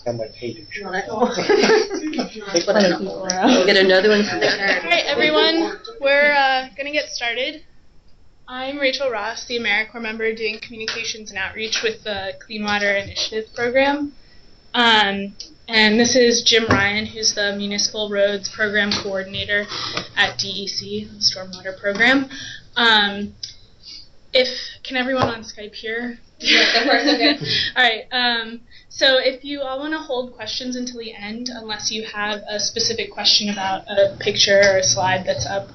On my page. We'll get another one for the card. All right, everyone, we're going to get started. I'm Rachel Ross, the AmeriCorps member doing communications and outreach with the Clean Water Initiative program. And this is Jim Ryan, who's the Municipal Roads Program Coordinator at DEC, the Stormwater Program. Can everyone on Skype hear? Yes, of course, okay. All right. So if you all want to hold questions until the end, unless you have a specific question about a picture or a slide that's up.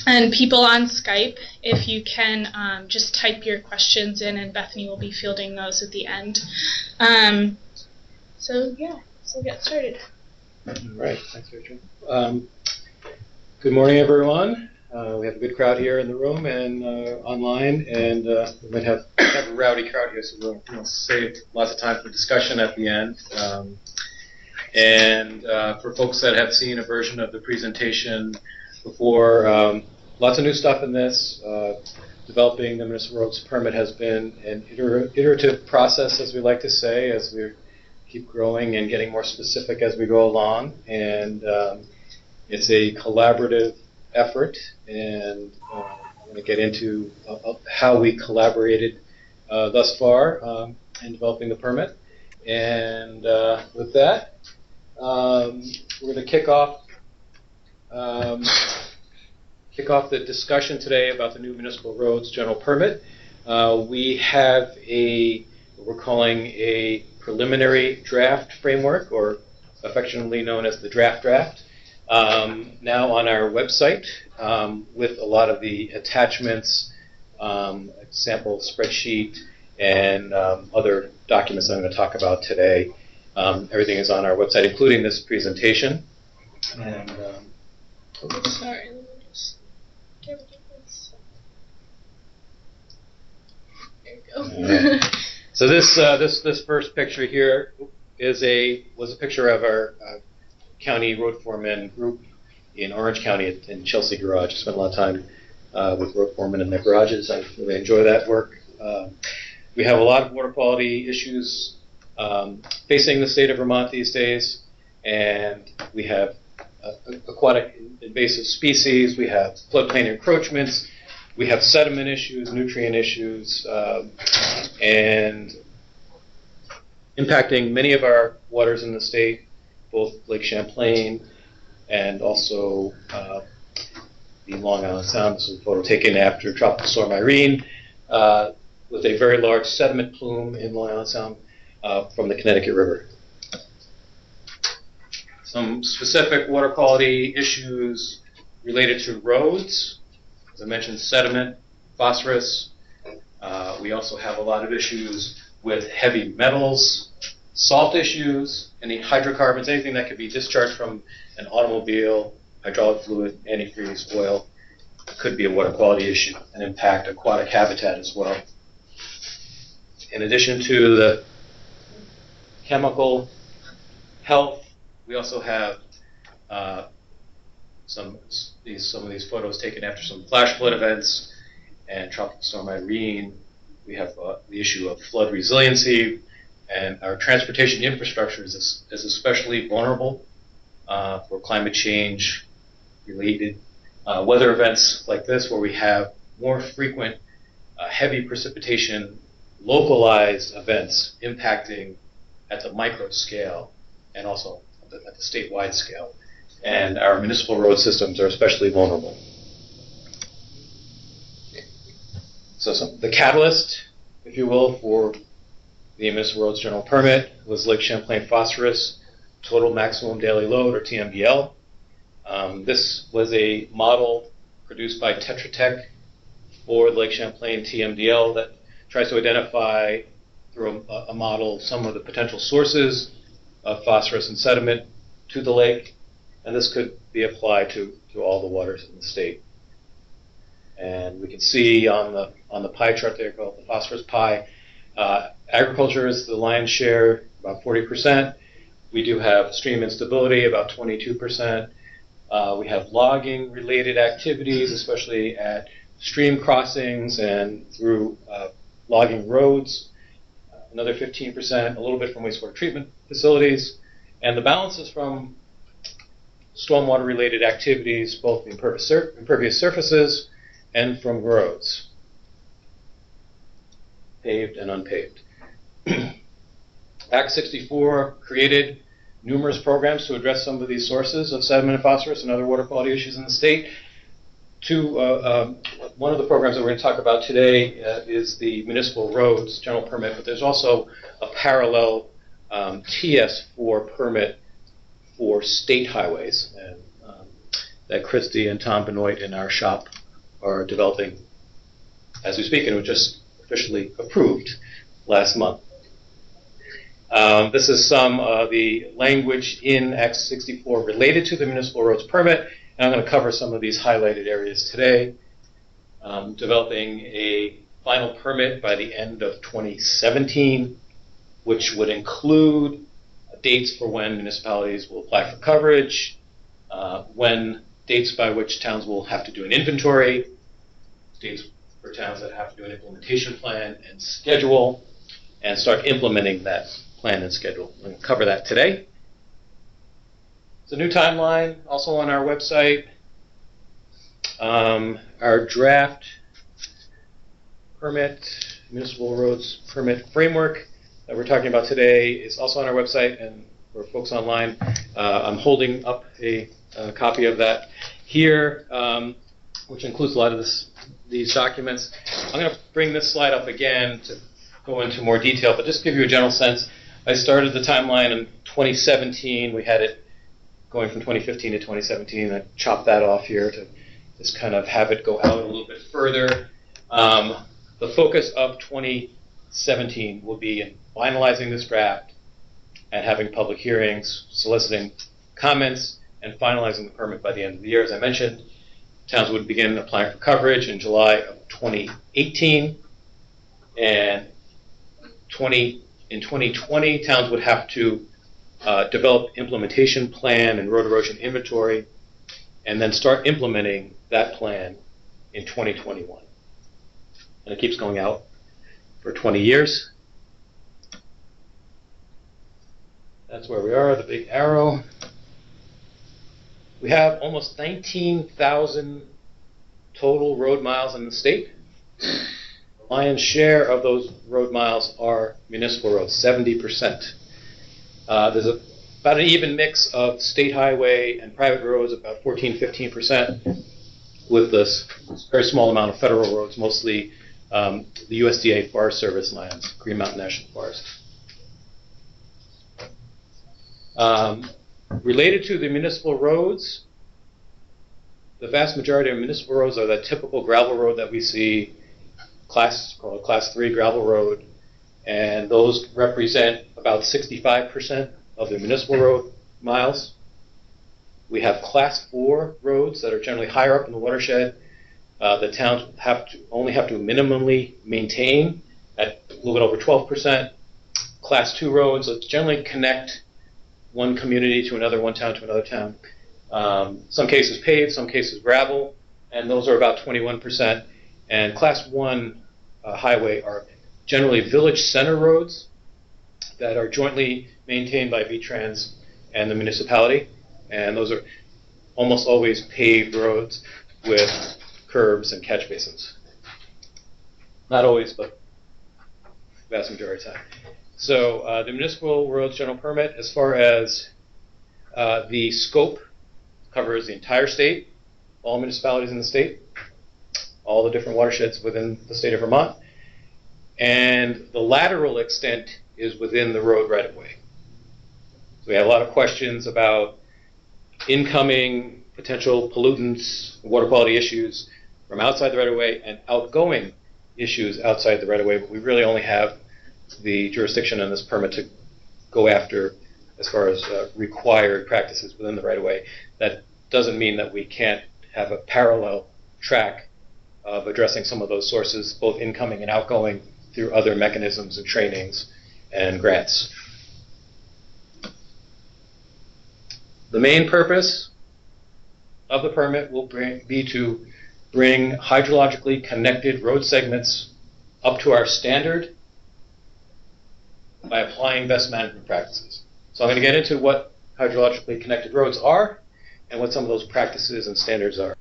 And people on Skype, if you can just type your questions in, and Bethany will be fielding those at the end. So we'll get started. All right, thanks, Rachel. Good morning, everyone. We have a good crowd here in the room and online, and we might have a rowdy crowd here, so we'll save lots of time for discussion at the end. For folks that have seen a version of the presentation before, lots of new stuff in this. Developing the Municipal Roads Permit has been an iterative process, as we like to say, as we keep growing and getting more specific as we go along. And it's a collaborative effort, and I'm going to get into how we collaborated thus far in developing the permit. And with that, we're going to kick off the discussion today about the new Municipal Roads General Permit. We have what we're calling a preliminary draft framework, or affectionately known as the draft. Now on our website, with a lot of the attachments, sample spreadsheet, and other documents I'm going to talk about today. Everything is on our website, including this presentation. And Sorry, let me just get rid of this. There you go. Right. So this first picture here was a picture of our county road foreman group in Orange County in Chelsea Garage. I spent a lot of time with road foremen in their garages. I really enjoy that work. We have a lot of water quality issues facing the state of Vermont these days, and we have aquatic invasive species, we have floodplain encroachments, we have sediment issues, nutrient issues, and impacting many of our waters in the state, both Lake Champlain and also the Long Island Sound. This is a photo taken after Tropical Storm Irene, with a very large sediment plume in Long Island Sound from the Connecticut River. Some specific water quality issues related to roads. As I mentioned, sediment, phosphorus. We also have a lot of issues with heavy metals, salt issues, any hydrocarbons, anything that could be discharged from an automobile, hydraulic fluid, antifreeze, oil, could be a water quality issue and impact aquatic habitat as well. In addition to the chemical health, we also have some of these photos taken after some flash flood events and Tropical Storm Irene. We have the issue of flood resiliency, and our transportation infrastructure is especially vulnerable for climate change related weather events like this, where we have more frequent heavy precipitation, localized events impacting at the micro scale and also at the statewide scale. And our municipal road systems are especially vulnerable. So the catalyst, if you will, for the Municipal Roads General Permit was Lake Champlain phosphorus total maximum daily load, or TMDL. This was a model produced by Tetra Tech for Lake Champlain TMDL that tries to identify through a model some of the potential sources of phosphorus and sediment to the lake, and this could be applied to all the waters in the state. And we can see on the pie chart there called the phosphorus pie, agriculture is the lion's share, about 40%. We do have stream instability, about 22%. We have logging related activities, especially at stream crossings and through logging roads. another 15%, a little bit from wastewater treatment facilities, and the balance is from stormwater-related activities, both the impervious surfaces and from roads, paved and unpaved. Act 64 created numerous programs to address some of these sources of sediment and phosphorus and other water quality issues in the state. One of the programs that we're going to talk about today is the Municipal Roads General Permit, but there's also a parallel TS4 permit for state highways, and that Christy and Tom Benoit in our shop are developing as we speak, and it was just officially approved last month. This is some of the language in Act 64 related to the Municipal Roads Permit, and I'm going to cover some of these highlighted areas today. Developing a final permit by the end of 2017, which would include dates for when municipalities will apply for coverage, dates by which towns will have to do an inventory, dates for towns that have to do an implementation plan and schedule, and start implementing that plan and schedule. I'm going to cover that today. It's a new timeline, also on our website. Our draft permit, Municipal Roads Permit Framework that we're talking about today is also on our website, and for folks online, I'm holding up a copy of that here, which includes a lot of these documents. I'm going to bring this slide up again to go into more detail, but just to give you a general sense, I started the timeline in 2017. We had it going from 2015 to 2017. I chopped that off here to just kind of have it go out a little bit further. The focus of 2017 will be in finalizing this draft and having public hearings, soliciting comments, and finalizing the permit by the end of the year. As I mentioned, towns would begin applying for coverage in July of 2018, and in 2020, towns would have to develop implementation plan and road erosion inventory, and then start implementing that plan in 2021. And it keeps going out for 20 years. That's where we are, the big arrow. We have almost 19,000 total road miles in the state. The lion's share of those road miles are municipal roads, 70%. There's about an even mix of state highway and private roads, about 14-15%, with this very small amount of federal roads, mostly the USDA Forest Service lands, Green Mountain National Forest. Related to the municipal roads, the vast majority of municipal roads are that typical gravel road that we see, called Class 3 gravel road, and those represent about 65% of the municipal road miles. We have Class 4 roads that are generally higher up in the watershed. The towns only have to minimally maintain at a little bit over 12%. Class 2 roads that generally connect one community to another, one town to another town. Some cases paved, some cases gravel, and those are about 21%. And Class 1 highway are generally village center roads that are jointly maintained by VTrans and the municipality. And those are almost always paved roads with curbs and catch basins. Not always, but vast majority of the time. So the Municipal Roads General Permit, as far as the scope, covers the entire state, all municipalities in the state, all the different watersheds within the state of Vermont, and the lateral extent is within the road right-of-way. So we have a lot of questions about incoming potential pollutants, water quality issues from outside the right-of-way and outgoing issues outside the right-of-way, but we really only have the jurisdiction on this permit to go after as far as required practices within the right-of-way. That doesn't mean that we can't have a parallel track of addressing some of those sources, both incoming and outgoing, through other mechanisms and trainings and grants. The main purpose of the permit will be to bring hydrologically connected road segments up to our standard by applying best management practices. So I'm going to get into what hydrologically connected roads are and what some of those practices and standards are.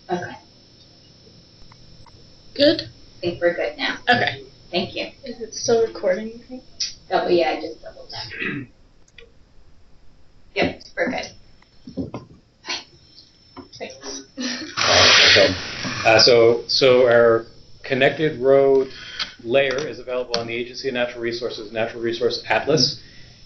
Okay. Good? I think we're good now. Okay. Thank you. Is it still recording, you think? Oh, yeah, I just double checked. Yep, we're good. Thanks. So our connected road layer is available on the Agency of Natural Resources Natural Resource Atlas.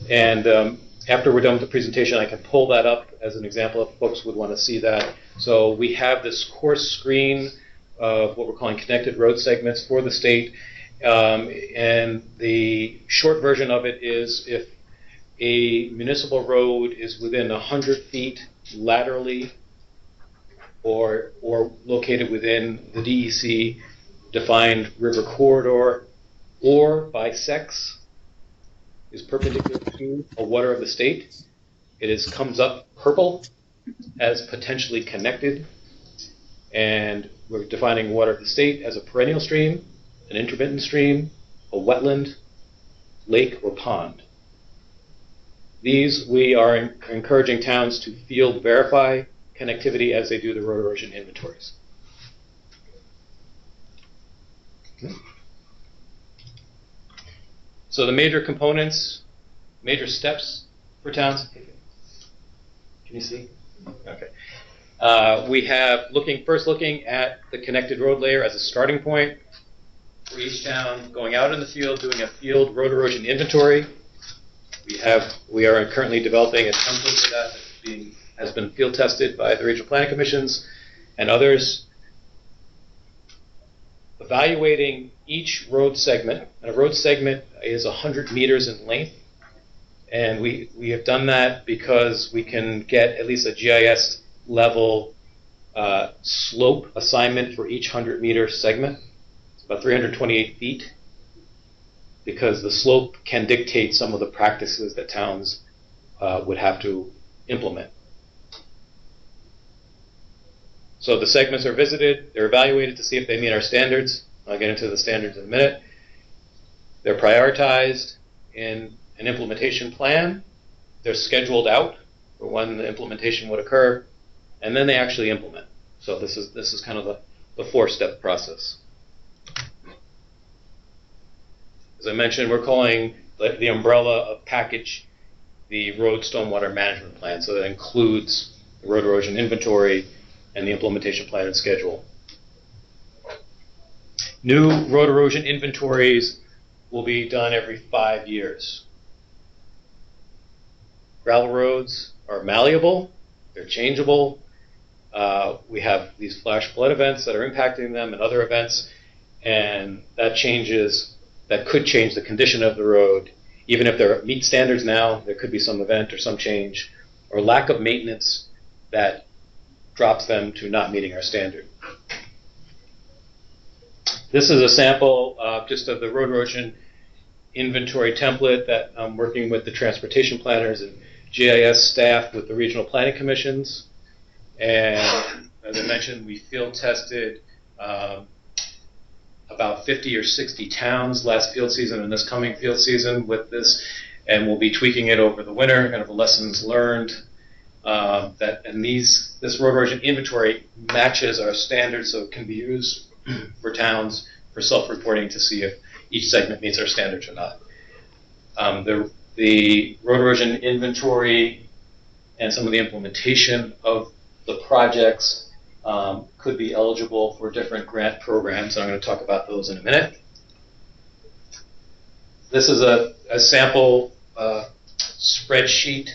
And after we're done with the presentation, I can pull that up as an example if folks would want to see that. So we have this coarse screen of what we're calling connected road segments for the state. And the short version of it is if a municipal road is within 100 feet laterally or located within the DEC defined river corridor or bisects, is perpendicular to a water of the state, it comes up purple as potentially connected, and we're defining water of the state as a perennial stream, an intermittent stream, a wetland, lake, or pond. These we are encouraging towns to field verify connectivity as they do the road erosion inventories. Okay. So the major components, major steps for towns. Can you see? Okay. We have first looking at the connected road layer as a starting point for each town, going out in the field, doing a field road erosion inventory. We are currently developing a template for that has been field tested by the regional planning commissions and others. Evaluating each road segment, and a road segment is 100 meters in length, and we have done that because we can get at least a GIS level slope assignment for each 100-meter segment. It's about 328 feet, because the slope can dictate some of the practices that towns would have to implement. So the segments are visited, they're evaluated to see if they meet our standards. I'll get into the standards in a minute. They're prioritized in an implementation plan. They're scheduled out for when the implementation would occur, and then they actually implement. So this is kind of the four-step process. As I mentioned, we're calling the umbrella of package the road stormwater management plan. So that includes the road erosion inventory and the implementation plan and schedule. New road erosion inventories will be done every 5 years. Gravel roads are malleable, they're changeable. We have these flash flood events that are impacting them and other events, and that could change the condition of the road. Even if they meet standards now, there could be some event or some change or lack of maintenance that drops them to not meeting our standard. This is a sample just of the road erosion inventory template that I'm working with the transportation planners and GIS staff with the regional planning commissions. And as I mentioned, we field tested about 50 or 60 towns last field season and this coming field season with this, and we'll be tweaking it over the winter, kind of lessons learned. This road erosion inventory matches our standards, so it can be used for towns for self-reporting to see if each segment meets our standards or not. The road erosion inventory and some of the implementation of the projects could be eligible for different grant programs, and I'm going to talk about those in a minute. This is a sample spreadsheet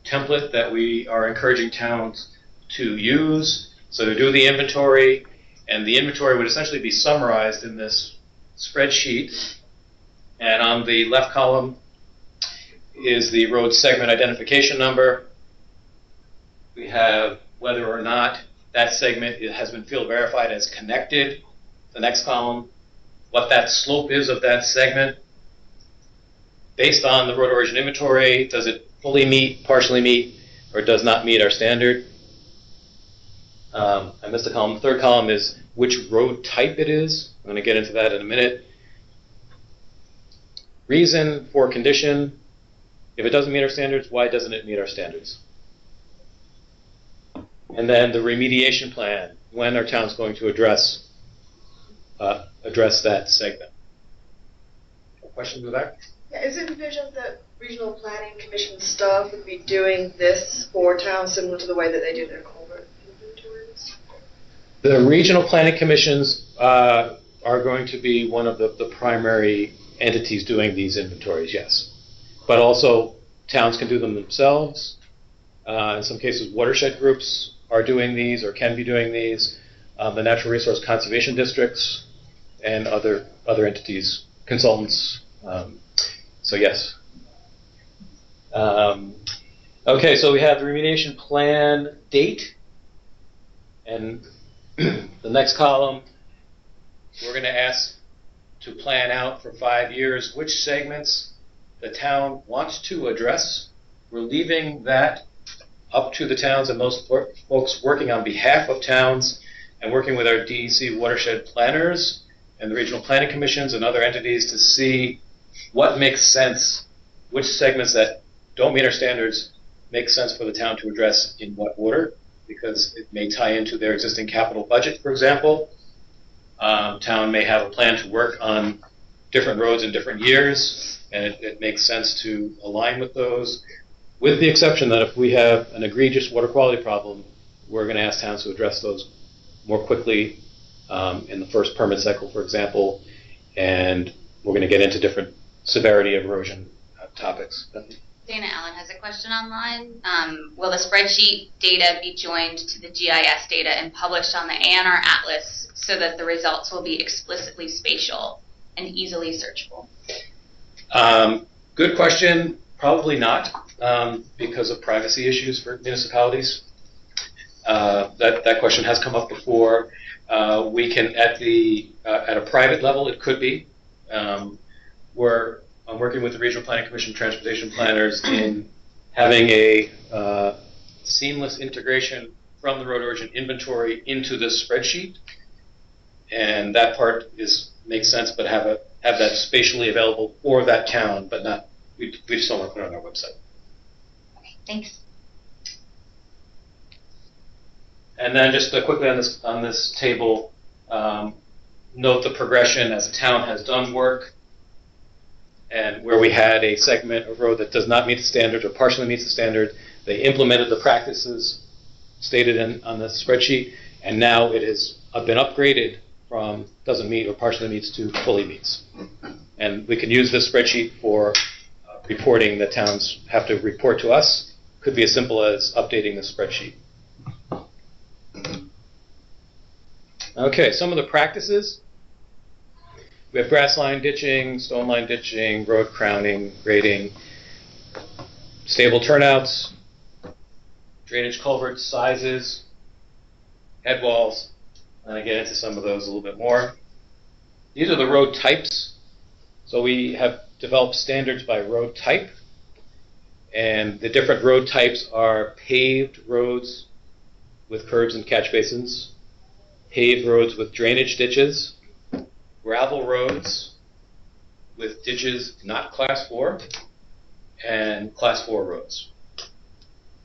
template that we are encouraging towns to use. So to do the inventory, and the inventory would essentially be summarized in this spreadsheet. And on the left column is the road segment identification number. We have whether or not that segment has been field verified as connected. The next column, what that slope is of that segment. Based on the road erosion inventory, does it fully meet, partially meet, or does not meet our standard? I missed a column. The third column is which road type it is. I'm going to get into that in a minute. Reason for condition. If it doesn't meet our standards, why doesn't it meet our standards? And then the remediation plan. When are towns going to address that segment? Questions with that? Yeah, is it envisioned that regional planning commission staff would be doing this for towns similar to the way that they do their culvert inventories? The regional planning commissions are going to be one of the primary entities doing these inventories, yes. But also towns can do them themselves. In some cases, watershed groups are doing these or can be doing these. The natural resource conservation districts and other entities, consultants. So yes. Okay, so we have the remediation plan date. And the next column, we're going to ask to plan out for 5 years which segments the town wants to address. We're leaving that up to the towns and those folks working on behalf of towns and working with our DEC watershed planners and the regional planning commissions and other entities to see what makes sense, which segments that don't meet our standards make sense for the town to address in what order, because it may tie into their existing capital budget, for example. Town may have a plan to work on different roads in different years, and it makes sense to align with those, with the exception that if we have an egregious water quality problem, we're going to ask towns to address those more quickly in the first permit cycle, for example, and we're going to get into different severity of erosion topics. Dana Allen has a question online. Will the spreadsheet data be joined to the GIS data and published on the ANR Atlas so that the results will be explicitly spatial and easily searchable? Good question. Probably not, because of privacy issues for municipalities. That question has come up before. We can, at a private level, it could be. I'm working with the Regional Planning Commission transportation planners in having a seamless integration from the road erosion inventory into this spreadsheet, and that part makes sense, but have that spatially available for that town, but not. We still want to put it on our website. Okay, thanks. And then just quickly on this table, note the progression as the town has done work. And where we had a segment of road that does not meet the standard or partially meets the standard, they implemented the practices stated on the spreadsheet, and now it has been upgraded from doesn't meet or partially meets to fully meets. And we can use this spreadsheet for reporting that towns have to report to us. Could be as simple as updating the spreadsheet. Okay, some of the practices. We have grass line ditching, stone line ditching, road crowning, grading, stable turnouts, drainage culvert sizes, head walls, and I get into some of those a little bit more. These are the road types. So we have developed standards by road type, and the different road types are paved roads with curbs and catch basins, paved roads with drainage ditches, gravel roads with ditches not class 4, and class 4 roads.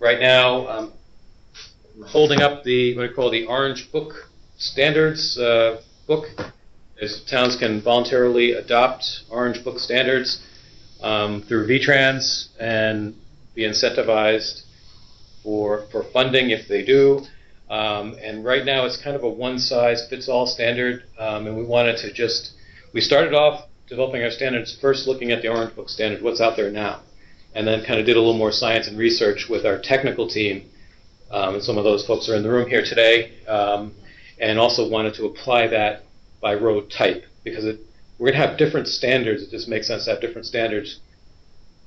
Right now, I'm holding up the what I call the Orange Book Standards book. As towns can voluntarily adopt Orange Book standards through VTrans and be incentivized for funding if they do. And right now it's kind of a one-size-fits-all standard, and we started off developing our standards first looking at the Orange Book standard, what's out there now, and then kind of did a little more science and research with our technical team, and some of those folks are in the room here today, and also wanted to apply that by road type, because we're going to have different standards. It just makes sense to have different standards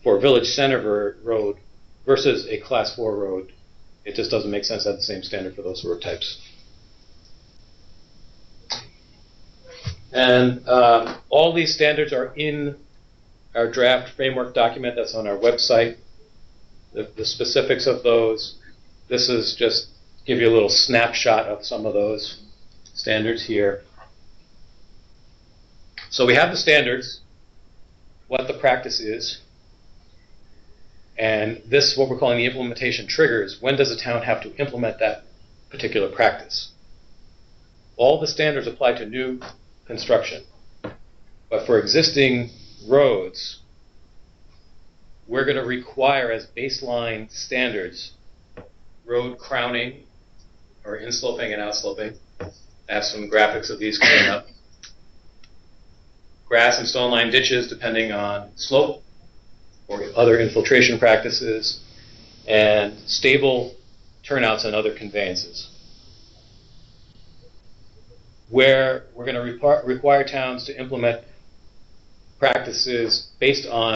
for a village center road versus a class 4 road. It just doesn't make sense to have the same standard for those road types. And all these standards are in our draft framework document that's on our website. The specifics of those, this is just give you a little snapshot of some of those standards here. So we have the standards, what the practice is, and this, what we're calling the implementation triggers. When does a town have to implement that particular practice? All the standards apply to new construction. But for existing roads, we're going to require as baseline standards road crowning, or insloping and outsloping. I have some graphics of these coming up. Grass and stone lined ditches depending on slope or other infiltration practices, and stable turnouts and other conveyances. Where we're going to require towns to implement practices based on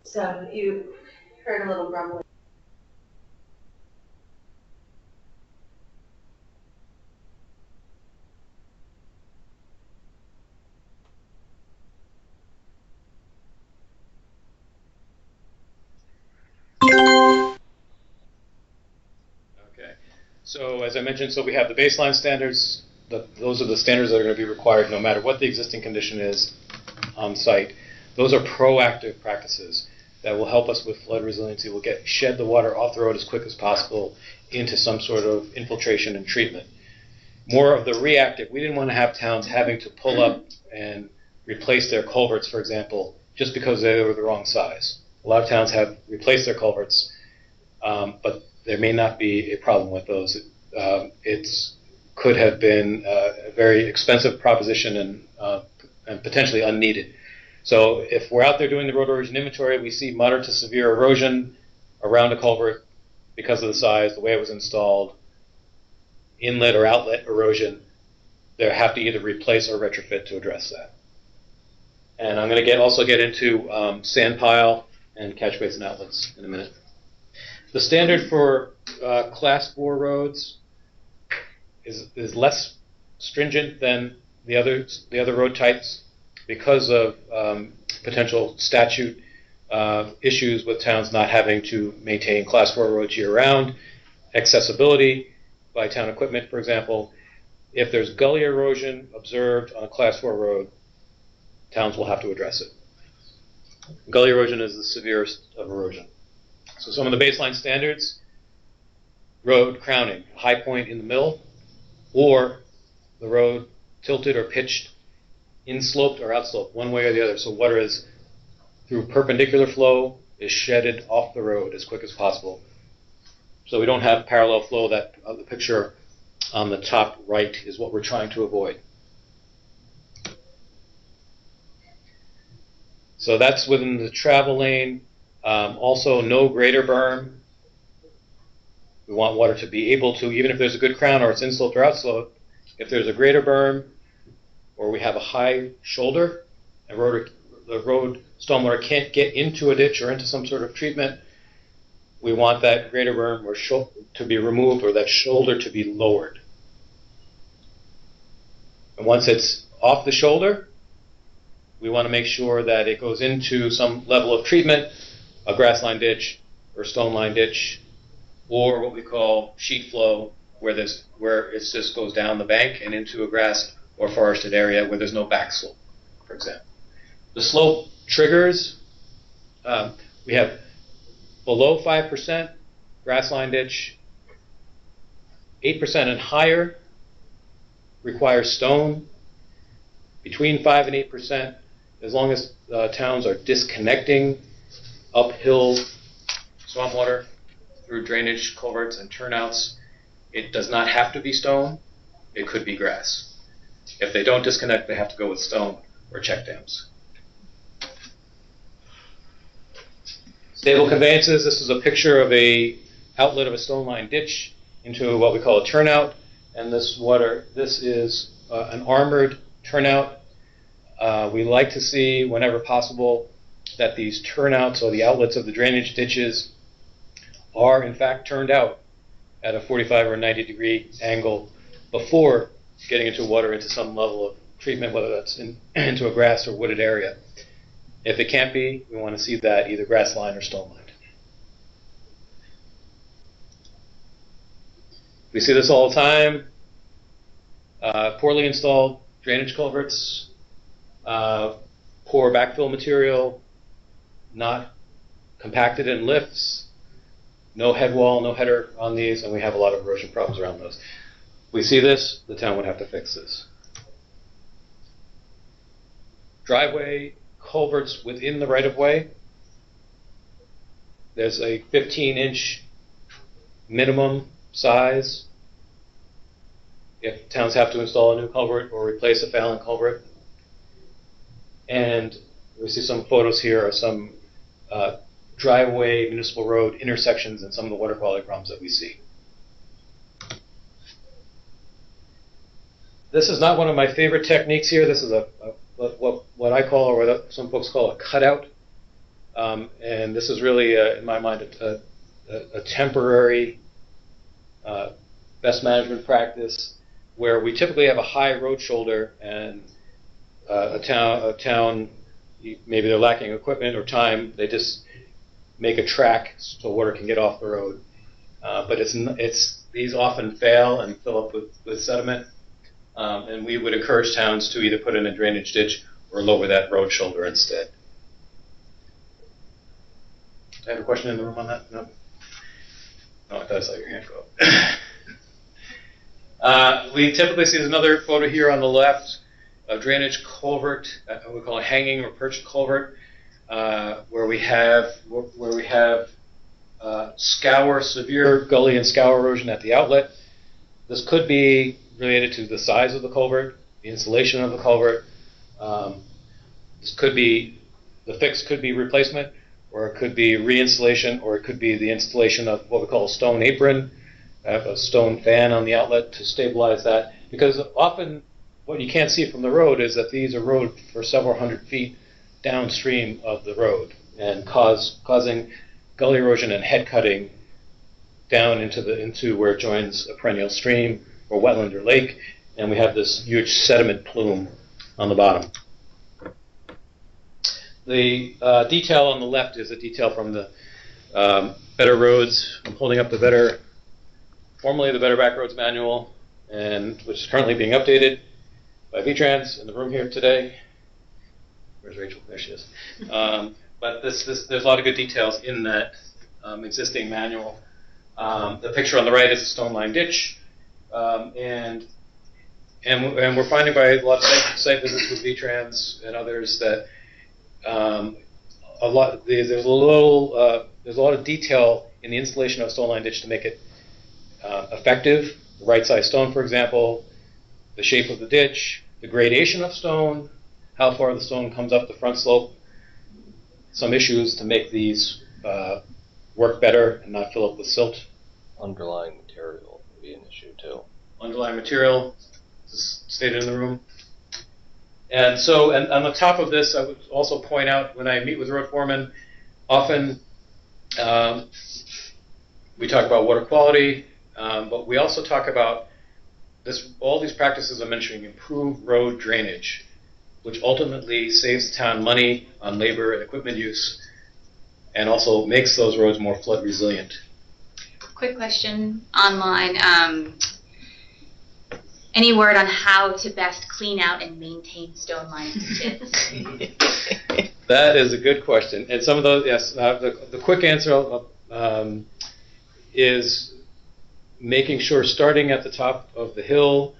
So you heard a little grumbling. Okay. So as I mentioned, so we have the baseline standards. Those are the standards that are going to be required no matter what the existing condition is on site. Those are proactive practices that will help us with flood resiliency. We'll shed the water off the road as quick as possible into some sort of infiltration and treatment. More of the reactive, we didn't want to have towns having to pull up and replace their culverts, for example, just because they were the wrong size. A lot of towns have replaced their culverts, but there may not be a problem with those. It could have been a very expensive proposition and potentially unneeded. So if we're out there doing the road erosion inventory, we see moderate to severe erosion around a culvert because of the size, the way it was installed, inlet or outlet erosion, they have to either replace or retrofit to address that. And I'm going to also get into sand pile and catch basin outlets in a minute. The standard for class 4 roads is less stringent than the other road types because of potential statute issues with towns not having to maintain class 4 roads year-round, accessibility by town equipment, for example. If there's gully erosion observed on a class 4 road, towns will have to address it. Gully erosion is the severest of erosion. So some of the baseline standards: road crowning, high point in the middle, or the road tilted or pitched insloped or outsloped, one way or the other. So water is through perpendicular flow is shedded off the road as quick as possible. so we don't have parallel flow. That the picture on the top right is what we're trying to avoid. So that's within the travel lane. Also, no greater berm. We want water to be able to, even if there's a good crown or it's inslope or outslope, if there's a greater berm or we have a high shoulder, and the road stormwater can't get into a ditch or into some sort of treatment, we want that greater berm or to be removed or that shoulder to be lowered. And once it's off the shoulder, we want to make sure that it goes into some level of treatment, a grass line ditch or stone line ditch, or what we call sheet flow, where it just goes down the bank and into a grass or forested area where there's no back slope, for example. The slope triggers, we have below 5% grass line ditch, 8% and higher requires stone, between 5 and 8%, as long as towns are disconnecting uphill stormwater through drainage culverts and turnouts, it does not have to be stone, it could be grass. If they don't disconnect, they have to go with stone or check dams. Stable conveyances, this is a picture of a outlet of a stone line ditch into what we call a turnout, and this is an armored turnout. We like to see, whenever possible, that these turnouts or the outlets of the drainage ditches are in fact turned out at a 45 or 90 degree angle before getting into water into some level of treatment, whether that's into a grass or wooded area. If it can't be, we want to see that either grass line or stone lined. We see this all the time. Poorly installed drainage culverts, poor backfill material, not compacted in lifts, no head wall, no header on these, and we have a lot of erosion problems around those. We see this, the town would have to fix this. Driveway culverts within the right-of-way. There's a 15-inch minimum size if towns have to install a new culvert or replace a failing culvert. And we see some photos here of some driveway, municipal road intersections and some of the water quality problems that we see. This is not one of my favorite techniques here. This is what I call, or what some folks call, a cutout. And this is really, in my mind, a temporary best management practice where we typically have a high road shoulder and a town, maybe they're lacking equipment or time, they just make a track so water can get off the road. But these often fail and fill up with sediment. And we would encourage towns to either put in a drainage ditch or lower that road shoulder instead. I have a question in the room on that? No? No, I thought I saw your hand go up. We typically see another photo here on the left, a drainage culvert, we call it hanging or perched culvert, where we have severe gully and scour erosion at the outlet. This could be related to the size of the culvert, the installation of the culvert. The fix could be replacement, or it could be reinstallation, or it could be the installation of what we call a stone apron, a stone fan on the outlet to stabilize that. Because often what you can't see from the road is that these erode for several hundred feet downstream of the road and causing gully erosion and head cutting down into where it joins a perennial stream or wetland or lake, and we have this huge sediment plume on the bottom. The detail on the left is a detail from the Better Roads. I'm holding up formerly the Better Back Roads Manual, and which is currently being updated by VTrans in the room here today. Where's Rachel? There she is. But there's a lot of good details in that existing manual. The picture on the right is a stone line ditch. And we're finding by a lot of site visits with VTrans and others that there's a lot of detail in the installation of a stone line ditch to make it effective. The right size stone, for example, the shape of the ditch, the gradation of stone, how far the stone comes up the front slope, some issues to make these work better and not fill up with silt. Underlying material would be an issue too. Underlying material is stated in the room. And so, and on the top of this, I would also point out when I meet with road foremen, often we talk about water quality, but we also talk about this. All these practices I'm mentioning improve road drainage, which ultimately saves the town money on labor and equipment use, and also makes those roads more flood resilient. Quick question online. Any word on how to best clean out and maintain stone line ditches? That is a good question. And some of those, yes, the quick answer is making sure starting at the top of the hill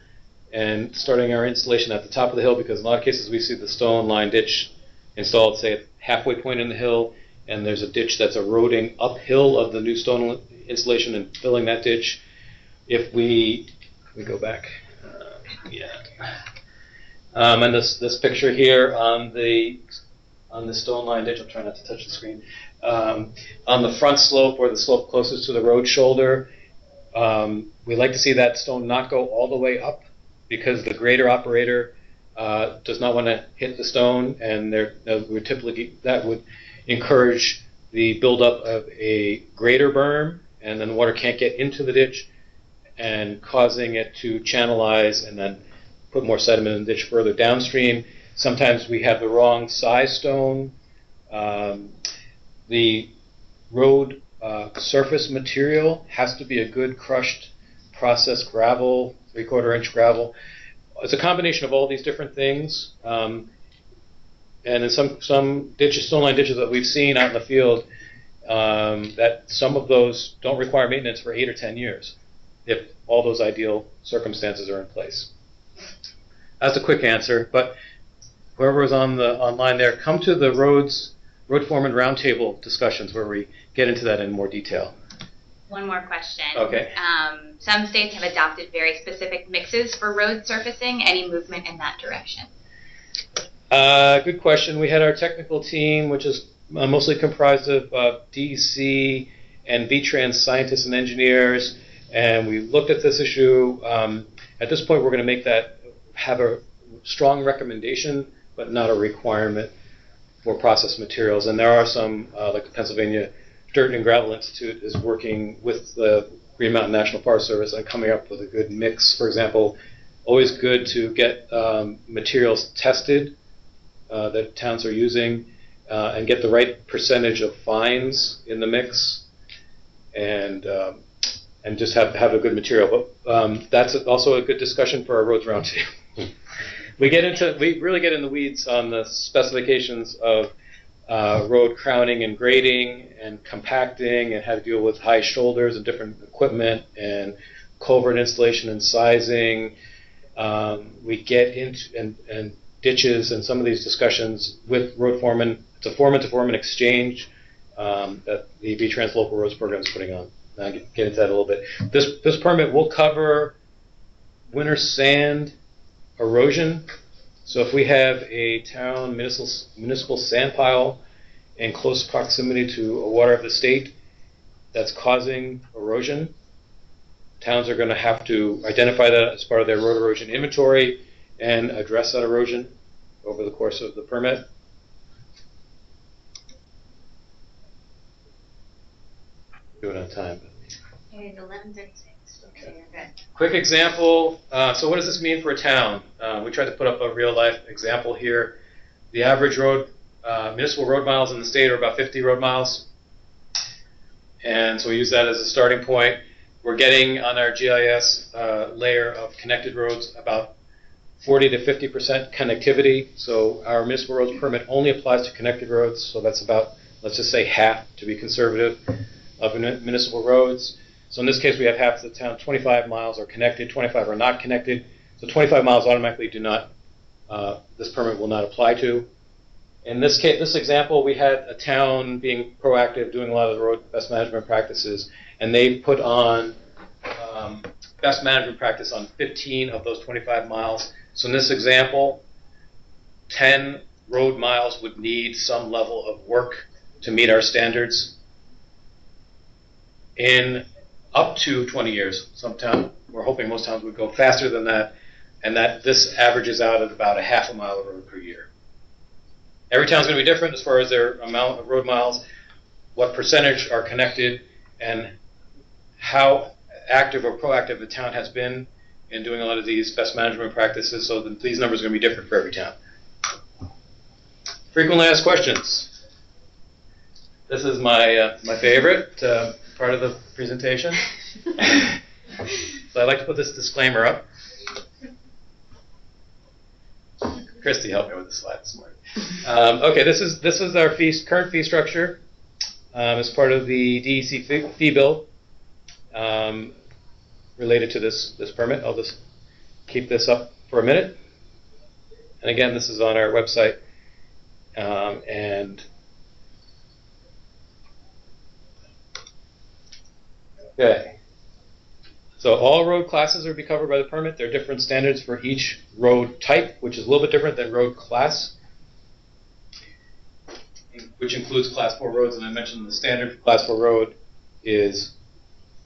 and starting our installation at the top of the hill, because in a lot of cases we see the stone line ditch installed, say, at halfway point in the hill, and there's a ditch that's eroding uphill of the new stone installation and filling that ditch. If we go back, and this picture here on the stone line ditch, I'll try not to touch the screen, on the front slope or the slope closest to the road shoulder, we like to see that stone not go all the way up, because the grader operator does not want to hit the stone, and that would encourage the buildup of a grader berm, and then water can't get into the ditch, and causing it to channelize and then put more sediment in the ditch further downstream. Sometimes we have the wrong size stone. The road surface material has to be a good crushed processed gravel, 3/4 inch gravel. It's a combination of all these different things. And in some ditches, stone line ditches that we've seen out in the field, that some of those don't require maintenance for 8 or 10 years, if all those ideal circumstances are in place. That's a quick answer, but whoever was online there, come to the road foreman roundtable discussions where we get into that in more detail. One more question. Okay. Some states have adopted very specific mixes for road surfacing. Any movement in that direction? Good question. We had our technical team, which is mostly comprised of DEC and VTrans scientists and engineers, and we looked at this issue. At this point, we're going to have a strong recommendation, but not a requirement for processed materials. And there are some, like the Pennsylvania Dirt and Gravel Institute is working with the Green Mountain National Forest Service on coming up with a good mix. For example, always good to get materials tested that towns are using and get the right percentage of fines in the mix, and just have a good material. But that's also a good discussion for our roads roundtable. We really get in the weeds on the specifications of road crowning and grading and compacting and how to deal with high shoulders and different equipment and culvert installation and sizing. We get into and ditches and some of these discussions with road foremen. It's a foreman-to-foreman exchange that the VTrans Local Roads Program is putting on. I'll get into that a little bit. This permit will cover winter sand erosion. So if we have a town municipal sand pile in close proximity to a water of the state that's causing erosion, towns are going to have to identify that as part of their road erosion inventory and address that erosion over the course of the permit. Do it on time. It is 11:36. Okay, you're good. Quick example. So what does this mean for a town? We tried to put up a real-life example here. The average municipal road miles in the state are about 50 road miles. And so we use that as a starting point. We're getting on our GIS layer of connected roads about 40 to 50% connectivity. So our municipal roads permit only applies to connected roads. So that's about, let's just say, half, to be conservative, of municipal roads. So in this case, we have half the town. 25 miles are connected, 25 are not connected. So 25 miles automatically this permit will not apply to. In this case, this example, we had a town being proactive, doing a lot of the road best management practices, and they put on best management practice on 15 of those 25 miles. So in this example, 10 road miles would need some level of work to meet our standards in up to 20 years. We're hoping most towns would go faster than that, and that this averages out at about a half a mile of road per year. Every town's going to be different as far as their amount of road miles, what percentage are connected, and how active or proactive the town has been in doing a lot of these best management practices, so that these numbers are going to be different for every town. Frequently asked questions. This is my favorite part of the presentation. So I'd like to put this disclaimer up. Christy helped me with the slide this morning. Okay, this is our current fee structure as part of the DEC fee bill related to this permit. I'll just keep this up for a minute. And again, this is on our website. Okay. So all road classes will be covered by the permit. There are different standards for each road type, which is a little bit different than road class, which includes Class 4 roads. And I mentioned the standard for Class 4 road is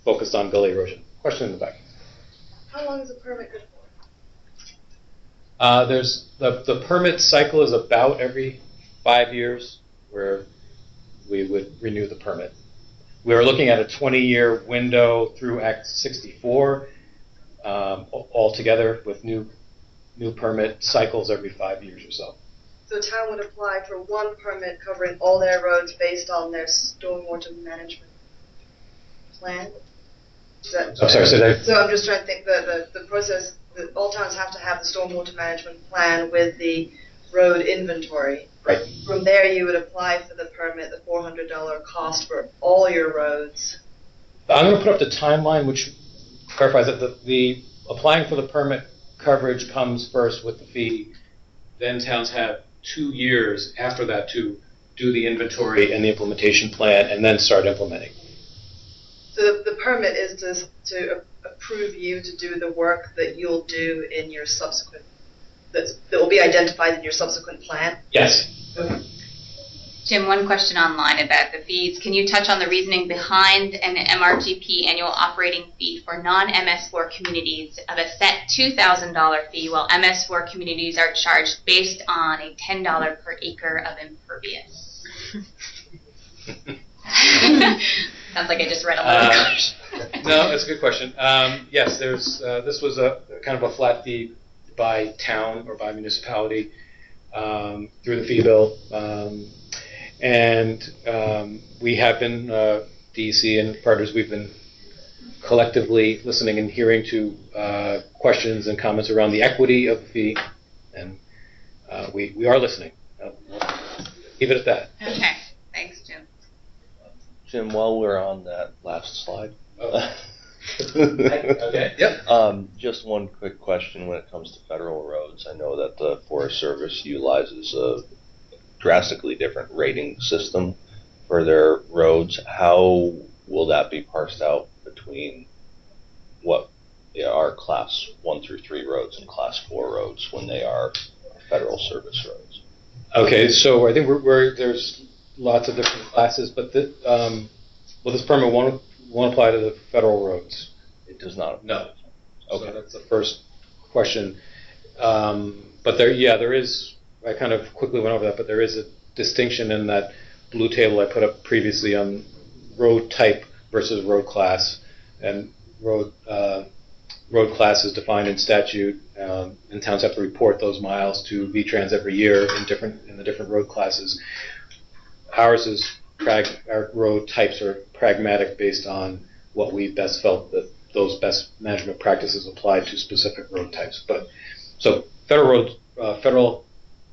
focused on gully erosion. Question in the back. How long is a permit good for? There's the permit cycle is about every 5 years where we would renew the permit. We were looking at a 20-year window through Act 64 altogether with new permit cycles every 5 years or so. So a town would apply for one permit covering all their roads based on their stormwater management plan? I'm sorry, say that. So I'm just trying to think the process, that all towns have to have the stormwater management plan with the road inventory. Right. From there, you would apply for the permit, the $400 cost for all your roads. I'm going to put up the timeline, which clarifies that the applying for the permit coverage comes first with the fee. Then towns have 2 years after that to do the inventory and the implementation plan, and then start implementing. So the permit is to approve you to do the work that you'll do in your subsequent, that will be identified in your subsequent plan? Yes. Okay. Jim, one question online about the fees. Can you touch on the reasoning behind an MRGP annual operating fee for non-MS4 communities of a set $2,000 fee, while MS4 communities are charged based on a $10 per acre of impervious? Sounds like I just read a lot of questions. No, that's a good question. Yes, there's this was a kind of a flat fee by town or by municipality through the fee bill. And we have been, DEC and partners, we've been collectively listening and hearing to questions and comments around the equity of the fee, and we are listening. Leave it at that. Okay, thanks, Jim. Jim, while we're on that last slide. Okay. Yep. Just one quick question when it comes to federal roads. I know that the Forest Service utilizes a drastically different rating system for their roads. How will that be parsed out between what are Class 1 through 3 roads and Class 4 roads when they are Federal Service roads? Okay, so I think there's lots of different classes, but this permit won't apply to the federal roads. It does not. No. Okay. So that's the first question. But there is, I kind of quickly went over that, but there is a distinction in that blue table I put up previously on road type versus road class. And road class is defined in statute, and towns have to report those miles to VTrans every year in the different road classes. Ours is our road types are pragmatic based on what we best felt that those best management practices applied to specific road types. But so federal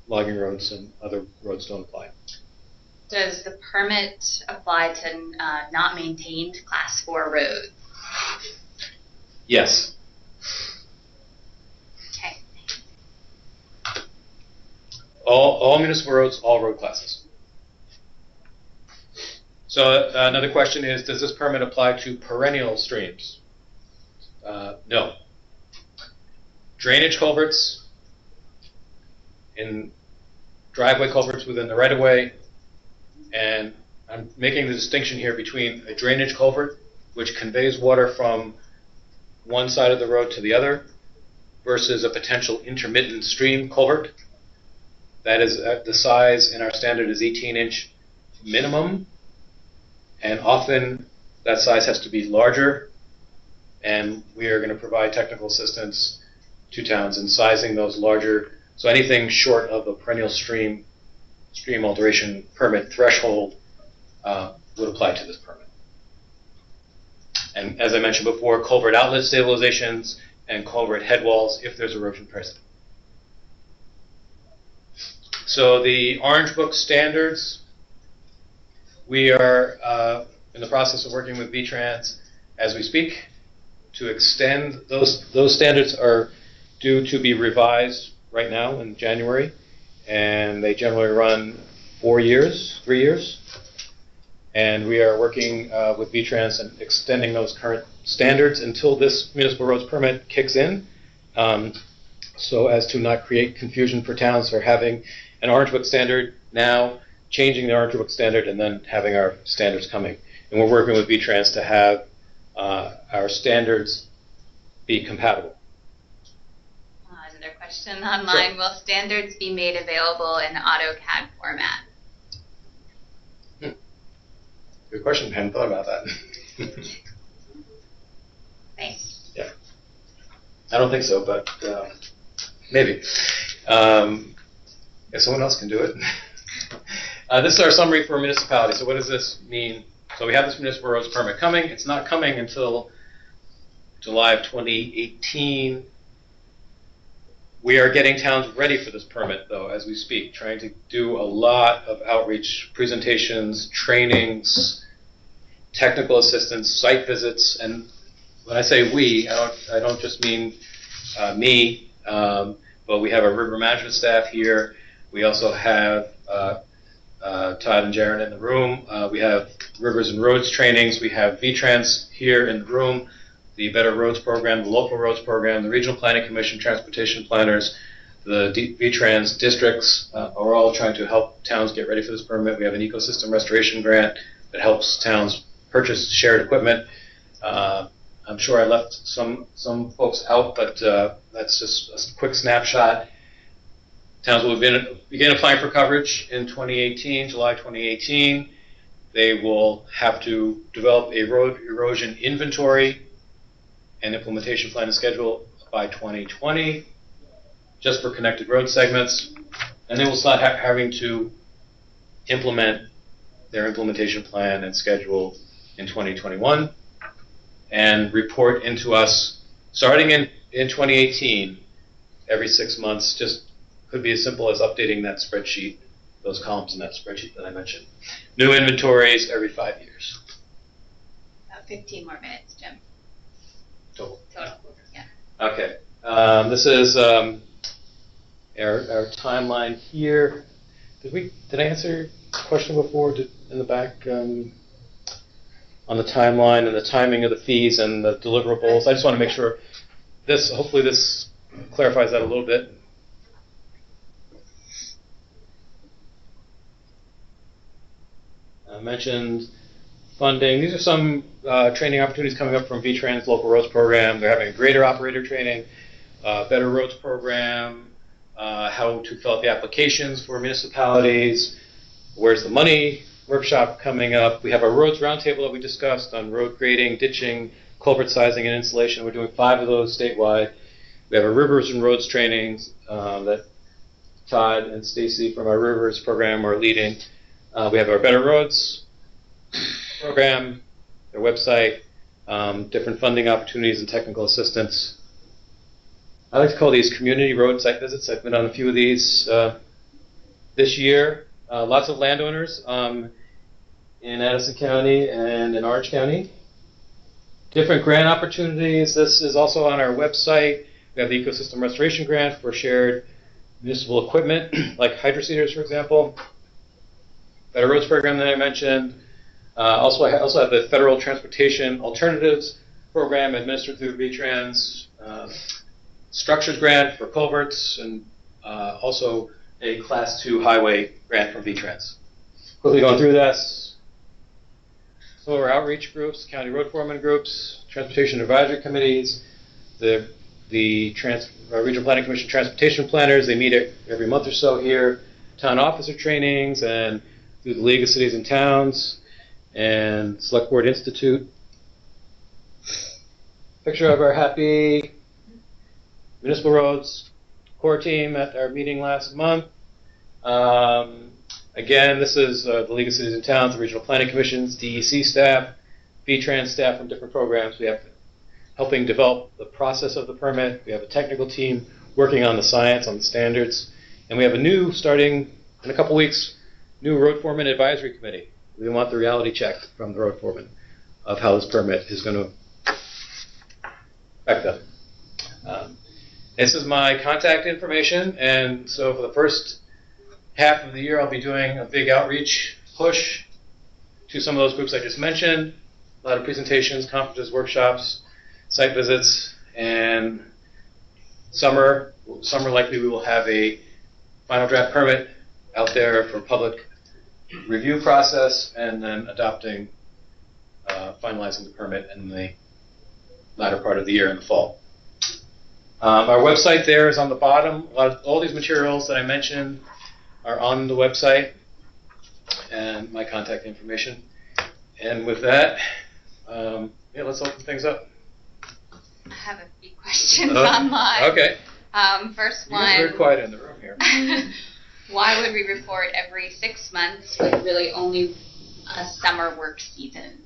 logging roads and other roads don't apply. Does the permit apply to not maintained Class 4 roads? Yes. Okay. All municipal roads, all road classes. So another question is, does this permit apply to perennial streams? No. Drainage culverts, in driveway culverts within the right-of-way, and I'm making the distinction here between a drainage culvert, which conveys water from one side of the road to the other, versus a potential intermittent stream culvert. That is, the size in our standard is 18-inch minimum, and often that size has to be larger, and we are going to provide technical assistance to towns in sizing those larger. So anything short of a perennial stream alteration permit threshold would apply to this permit. And as I mentioned before, culvert outlet stabilizations and culvert head walls if there's erosion present. So the Orange Book standards, we are in the process of working with VTrans as we speak to extend those. Those standards are due to be revised right now in January, and they generally run 3 years. And we are working with VTrans and extending those current standards until this municipal roads permit kicks in, so as to not create confusion for towns for having an Orange Book standard now, changing the Orange Book standard, and then having our standards coming. And we're working with VTrans to have our standards be compatible. Another question online, will standards be made available in AutoCAD format? Good question. I hadn't thought about that. Thanks. Yeah. I don't think so, but maybe. If someone else can do it. This is our summary for municipality. So what does this mean? So we have this municipal roads permit coming. It's not coming until July of 2018. We are getting towns ready for this permit, though, as we speak, trying to do a lot of outreach, presentations, trainings, technical assistance, site visits, and when I say we, I don't just mean me, but we have our river management staff here. We also have Todd and Jaron in the room. We have rivers and roads trainings. We have VTrans here in the room, the Better Roads Program, the Local Roads Program, the Regional Planning Commission, Transportation Planners, the VTrans districts are all trying to help towns get ready for this permit. We have an ecosystem restoration grant that helps towns purchase shared equipment. I'm sure I left some folks out, but that's just a quick snapshot. Towns will begin applying for coverage in 2018, July 2018. They will have to develop a road erosion inventory and implementation plan and schedule by 2020, just for connected road segments. And they will start having to implement their implementation plan and schedule in 2021 and report into us starting in 2018 every 6 months. Just could be as simple as updating that spreadsheet, those columns in that spreadsheet that I mentioned. New inventories every 5 years. About 15 more minutes, Jim. Total. Yeah. Okay. This is our timeline here. Did I answer the question before in the back on the timeline and the timing of the fees and the deliverables? I just want to make sure hopefully this clarifies that a little bit. I mentioned funding. These are some training opportunities coming up from VTrans Local Roads Program. They're having a grader operator training, Better Roads Program, how to fill out the applications for municipalities, where's the money workshop coming up. We have our roads roundtable that we discussed on road grading, ditching, culvert sizing, and installation. We're doing 5 of those statewide. We have our rivers and roads trainings that Todd and Stacy from our rivers program are leading. We have our Better Roads program, their website, different funding opportunities and technical assistance. I like to call these community road site visits. I've been on a few of these this year. Lots of landowners in Addison County and in Orange County. Different grant opportunities. This is also on our website. We have the Ecosystem Restoration Grant for shared municipal equipment, like hydroseeders, for example. Better Roads program that I mentioned. I also have the Federal Transportation Alternatives program administered through VTrans, structures grant for culverts, and also a Class 2 highway grant from VTrans. Quickly going through this. Some of our outreach groups, county road foreman groups, transportation advisory committees, the Regional Planning Commission transportation planners. They meet every month or so here. Town officer trainings and through the League of Cities and Towns and Select Board Institute. Picture of our happy Municipal Roads core team at our meeting last month. Again, this is the League of Cities and Towns, the Regional Planning Commissions, DEC staff, VTrans staff from different programs. We have helping develop the process of the permit. We have a technical team working on the science, on the standards. And we have a new, starting in a couple weeks, new road foreman advisory committee. We want the reality check from the road foreman of how this permit is going to affect them. This is my contact information, and so for the first half of the year, I'll be doing a big outreach push to some of those groups I just mentioned. A lot of presentations, conferences, workshops, site visits, and summer likely we will have a final draft permit out there for public review process, and then adopting, finalizing the permit in the latter part of the year in the fall. Our website there is on the bottom. All these materials that I mentioned are on the website, and my contact information. And with that, let's open things up. I have a few questions online. Okay. First You guys are one. very quiet in the room here. Why would we report every 6 months with really only a summer work season?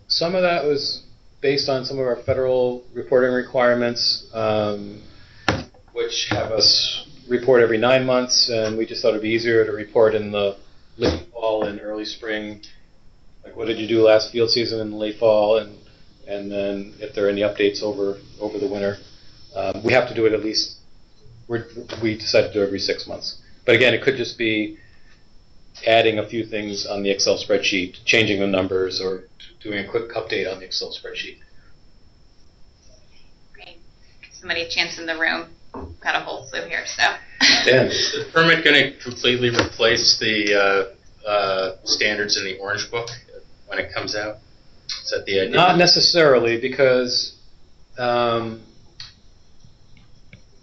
Some of that was based on some of our federal reporting requirements, which have us report every 9 months, and we just thought it'd be easier to report in the late fall and early spring. Like, what did you do last field season in the late fall, and then if there are any updates over the winter. We have to do it at least. We decided to do it every 6 months. But again, it could just be adding a few things on the Excel spreadsheet, changing the numbers, or doing a quick update on the Excel spreadsheet. Great. Somebody a chance in the room. Got a whole slew here, so. Dan. Is the permit going to completely replace the standards in the Orange Book when it comes out? Is that the idea? Not necessarily, because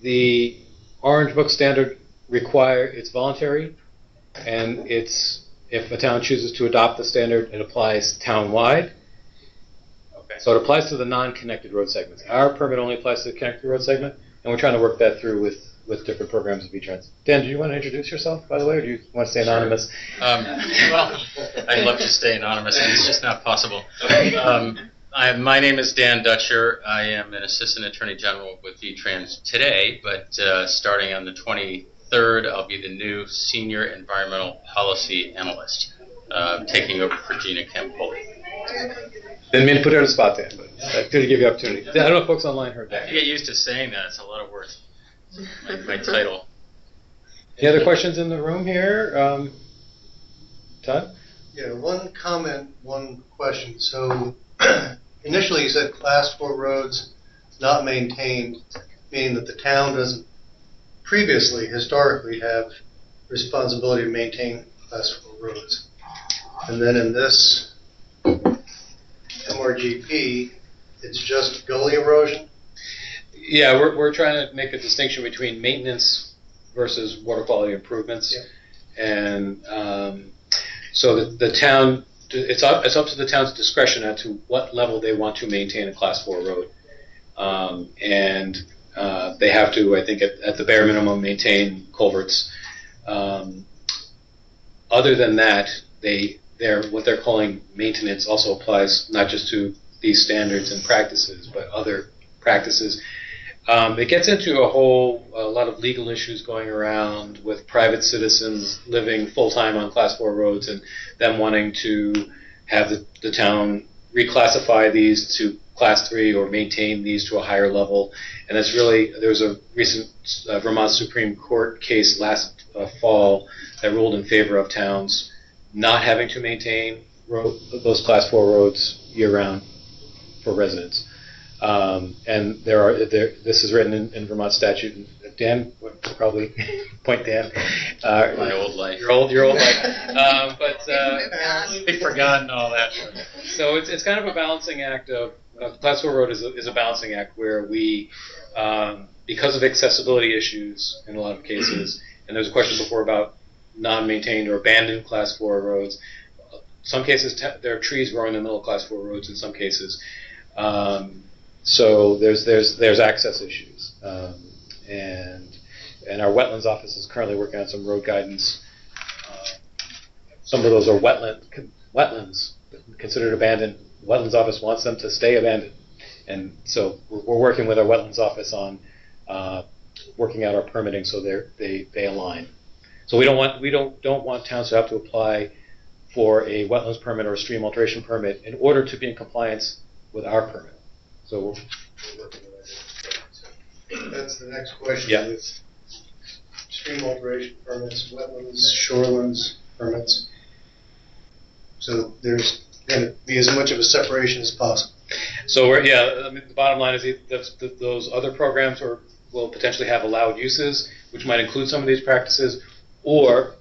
the Orange Book standard it's voluntary, and if a town chooses to adopt the standard, it applies town-wide. Okay. So it applies to the non-connected road segments. Our permit only applies to the connected road segment, and we're trying to work that through with different programs of VTrans. Dan, do you want to introduce yourself, by the way, or do you want to stay anonymous? Well, I'd love to stay anonymous, and it's just not possible. My name is Dan Dutcher. I am an Assistant Attorney General with VTrans today, but starting on the 23rd, I'll be the new Senior Environmental Policy Analyst, taking over for Gina Campoli. Didn't mean to put her on the spot, Dan, but good to give you opportunity. I don't know if folks online heard I that. get used to saying that. It's a lot of words. My title. Any other questions in the room here? Todd? Yeah, one comment, one question. So initially you said class 4 roads not maintained, meaning that the town doesn't historically have responsibility to maintain class 4 roads. And then in this MRGP, it's just gully erosion? Yeah, we're trying to make a distinction between maintenance versus water quality improvements. Yeah. And so the town, it's up to the town's discretion as to what level they want to maintain a class 4 road. And they have to, I think, at the bare minimum, maintain culverts. Other than that, what they're calling maintenance also applies not just to these standards and practices, but other practices. It gets into a lot of legal issues going around with private citizens living full-time on Class 4 roads and them wanting to have the town reclassify these to Class 3 or maintain these to a higher level. And that's really, there was a recent Vermont Supreme Court case last fall that ruled in favor of towns not having to maintain those Class 4 roads year-round for residents. And this is written in Vermont statute. And Dan would probably point Dan. My old life. Your old life. We've forgotten all that. So it's kind of a balancing act of Class 4 road is a balancing act where we, because of accessibility issues in a lot of cases, and there was a question before about non-maintained or abandoned Class 4 roads. Some cases there are trees growing in the middle of Class 4 roads. In some cases, so there's access issues, and our wetlands office is currently working on some road guidance. Some of those are wetlands considered abandoned. Wetlands office wants them to stay abandoned, and so we're working with our wetlands office on working out our permitting so they align. So we don't want towns to have to apply for a wetlands permit or a stream alteration permit in order to be in compliance with our permit. So we're working with that. That's the next question. Yeah. With stream alteration permits, wetlands, shorelands permits. So there's going to be as much of a separation as possible. So the bottom line is those other programs will potentially have allowed uses, which might include some of these practices, or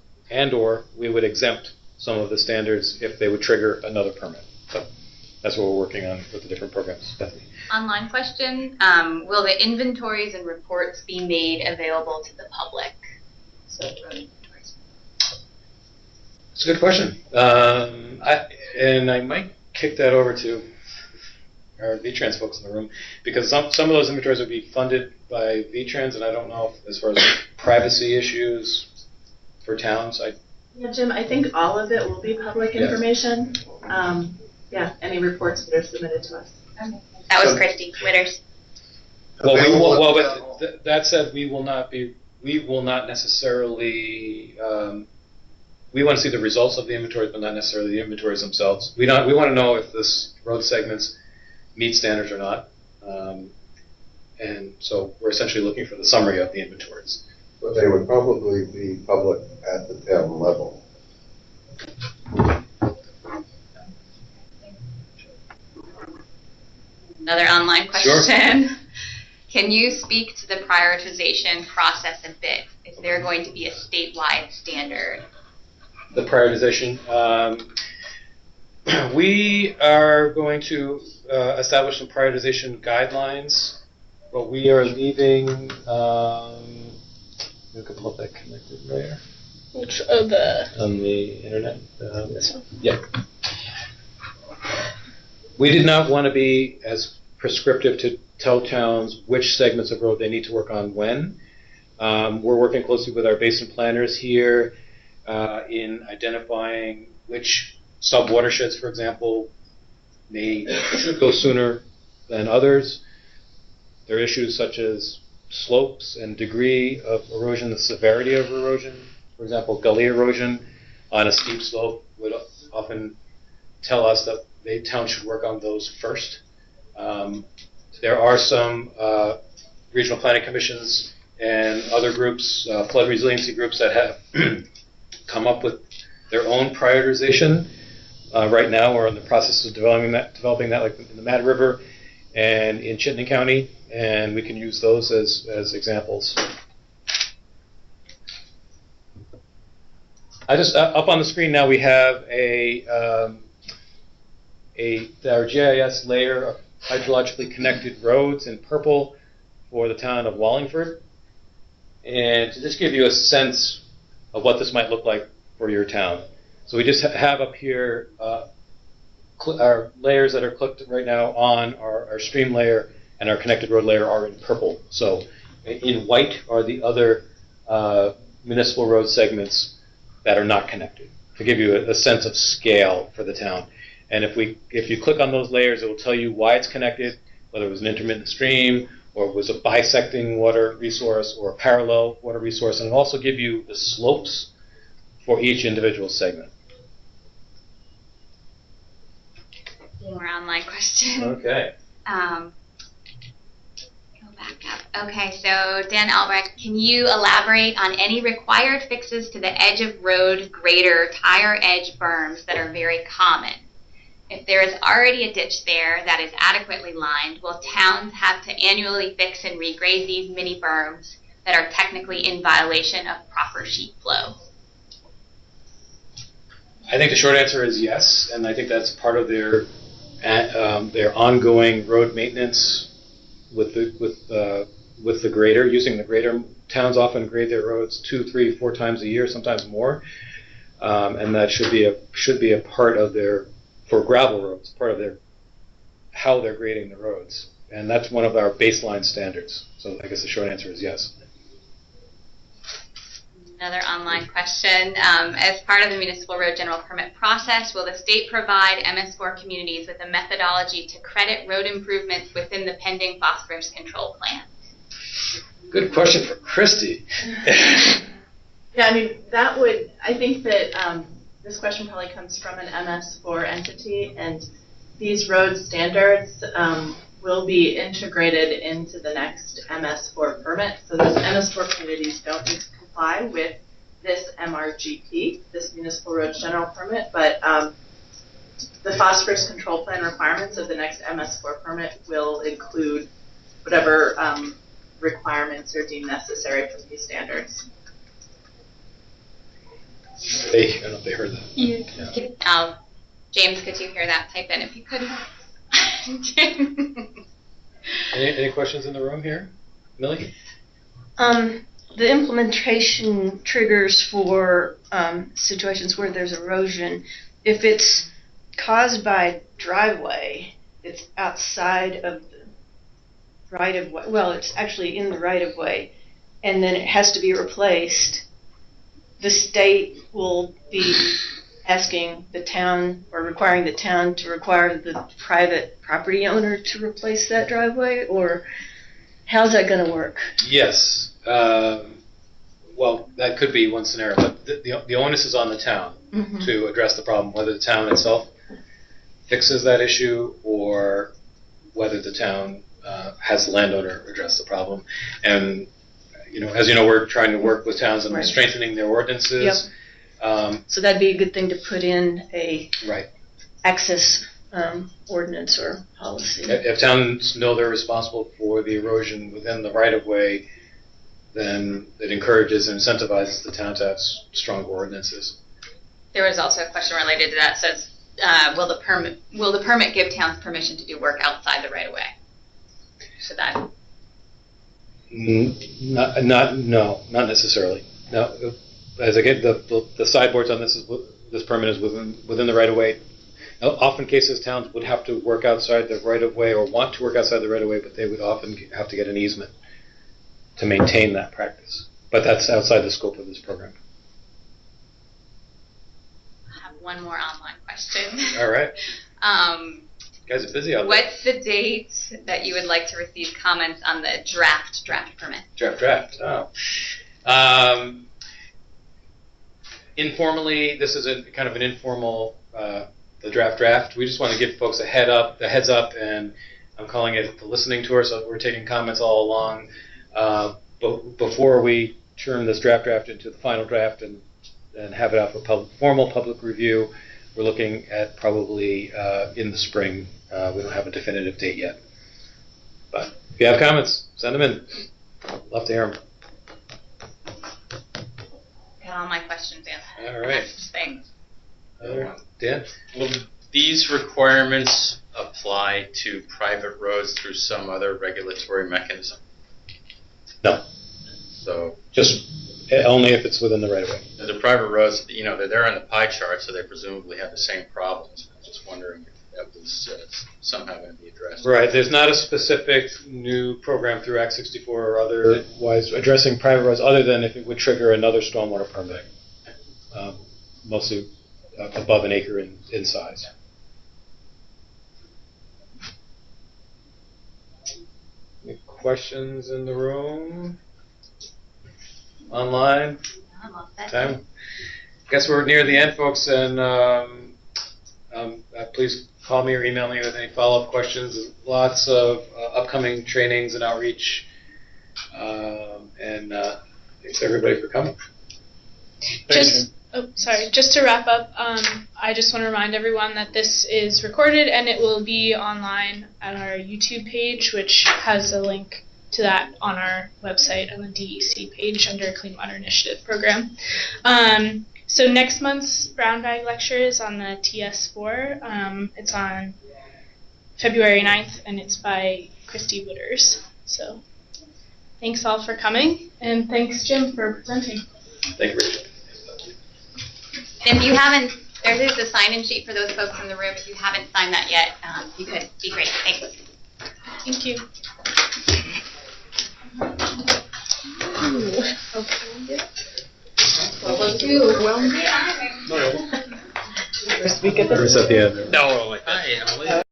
we would exempt some of the standards if they would trigger another permit. So that's what we're working on with the different programs. Bethany. Online question, will the inventories and reports be made available to the public? So It's a good question. I might kick that over to our VTrans folks in the room, because some of those inventories would be funded by VTrans, and I don't know if, as far as privacy issues for towns. Yeah, Jim, I think all of it will be public information. Any reports that are submitted to us. Okay. That was Christy Witters. But that said, we will not necessarily. We want to see the results of the inventories, but not necessarily the inventories themselves. We want to know if this road segments meet standards or not, and so we're essentially looking for the summary of the inventories. But they would probably be public at the town level. Another online question. Sure. Can you speak to the prioritization process a bit? Is there going to be a statewide standard? The prioritization. We are going to establish some prioritization guidelines, but we are leaving. Look at what that connected there. Which of the? On the internet. This one? Yeah. We did not want to be as prescriptive to tell towns which segments of road they need to work on when. We're working closely with our basin planners here in identifying which sub-watersheds, for example, should go sooner than others. There are issues such as slopes and degree of erosion, the severity of erosion. For example, gully erosion on a steep slope would often tell us that the town should work on those first. There are some regional planning commissions and other groups, flood resiliency groups, that have come up with their own prioritization. Right now, we're in the process of developing that, like in the Mad River and in Chittenden County, and we can use those as examples. Up on the screen now we have our GIS layer of hydrologically connected roads in purple for the town of Wallingford, and to just give you a sense of what this might look like for your town. So we just have up here our layers that are clicked right now on our stream layer, and our connected road layer are in purple. So in white are the other municipal road segments that are not connected, to give you a sense of scale for the town. And if you click on those layers, it will tell you why it's connected, whether it was an intermittent stream, or it was a bisecting water resource, or a parallel water resource, and it'll also give you the slopes for each individual segment. More online question. Okay. Go back up. Okay, so Dan Albrecht, can you elaborate on any required fixes to the edge of road grader tire edge berms that are very common? If there is already a ditch there that is adequately lined, will towns have to annually fix and regrade these mini berms that are technically in violation of proper sheet flow? I think the short answer is yes, and I think that's part of their ongoing road maintenance with the grader. Using the grader, towns often grade their roads 2, 3, 4 times a year, sometimes more, and that should be a part of their, for gravel roads, part of their how they're grading the roads, and that's one of our baseline standards. So I guess the short answer is yes. Another online question. As part of the Municipal Road General Permit process, will the state provide MS4 communities with a methodology to credit road improvements within the pending phosphorus control plan? Good question for Christy. Yeah, I mean, I think that this question probably comes from an MS4 entity, and these road standards will be integrated into the next MS4 permit. So those MS4 communities don't need to comply with this MRGP, this Municipal Roads General Permit, but the phosphorus control plan requirements of the next MS4 permit will include whatever requirements are deemed necessary from these standards. I don't know if they heard that. Yeah. James, could you hear that? Type in if you could. Any questions in the room here? Millie? The implementation triggers for situations where there's erosion, if it's caused by driveway, it's outside of the right-of-way, well, it's actually in the right-of-way, and then it has to be replaced, the state will be asking the town or requiring the town to require the private property owner to replace that driveway, or how's that going to work? Yes. Well, that could be one scenario, but the onus is on the town to address the problem, whether the town itself fixes that issue or whether the town has the landowner address the problem. And, as you know, we're trying to work with towns on strengthening their ordinances. Yep. So that'd be a good thing to put in a access ordinance or policy. If towns know they're responsible for the erosion within the right-of-way, then it encourages and incentivizes the town to have stronger ordinances. There was also a question related to that. Says, will the permit give towns permission to do work outside the right of way? Should that? No, not necessarily. No, as I get the sideboards on this permit is within the right of way. Often cases towns would have to work outside the right of way or want to work outside the right of way, but they would often have to get an easement to maintain that practice. But that's outside the scope of this program. I have one more online question. All right. You guys are busy out there. What's the date that you would like to receive comments on the draft permit? Draft. Oh. Informally, this is a kind of an informal the draft. We just want to give folks a heads up, and I'm calling it the listening tour. So we're taking comments all along. But before we turn this draft into the final draft and have it out for formal public review, we're looking at probably in the spring. We don't have a definitive date yet. But if you have comments, send them in. Love to hear them. Got all my questions answered. All right. Thanks. Dan? Will these requirements apply to private roads through some other regulatory mechanism? No. So just only if it's within the right of way. The private roads, they're there on the pie chart, so they presumably have the same problems. I'm just wondering if that was somehow going to be addressed. Right. There's not a specific new program through Act 64 or otherwise addressing private roads, other than if it would trigger another stormwater permit, mostly above an acre in size. Any questions in the room? Online? Time? I guess we're near the end, folks, and please call me or email me with any follow-up questions. Lots of upcoming trainings and outreach. And thanks everybody for coming. Just to wrap up, I just want to remind everyone that this is recorded and it will be online at our YouTube page, which has a link to that on our website on the DEC page under Clean Water Initiative Program. So next month's brown bag lecture is on the TS4. It's on February 9th, and it's by Christy Wooders. So thanks all for coming, and thanks, Jim, for presenting. Thank you, Rachel. And if you haven't, there is a sign-in sheet for those folks in the room. If you haven't signed that yet, you could be great. Thanks. Thank you. First week at the First at the end. No, like, hi, I'm late.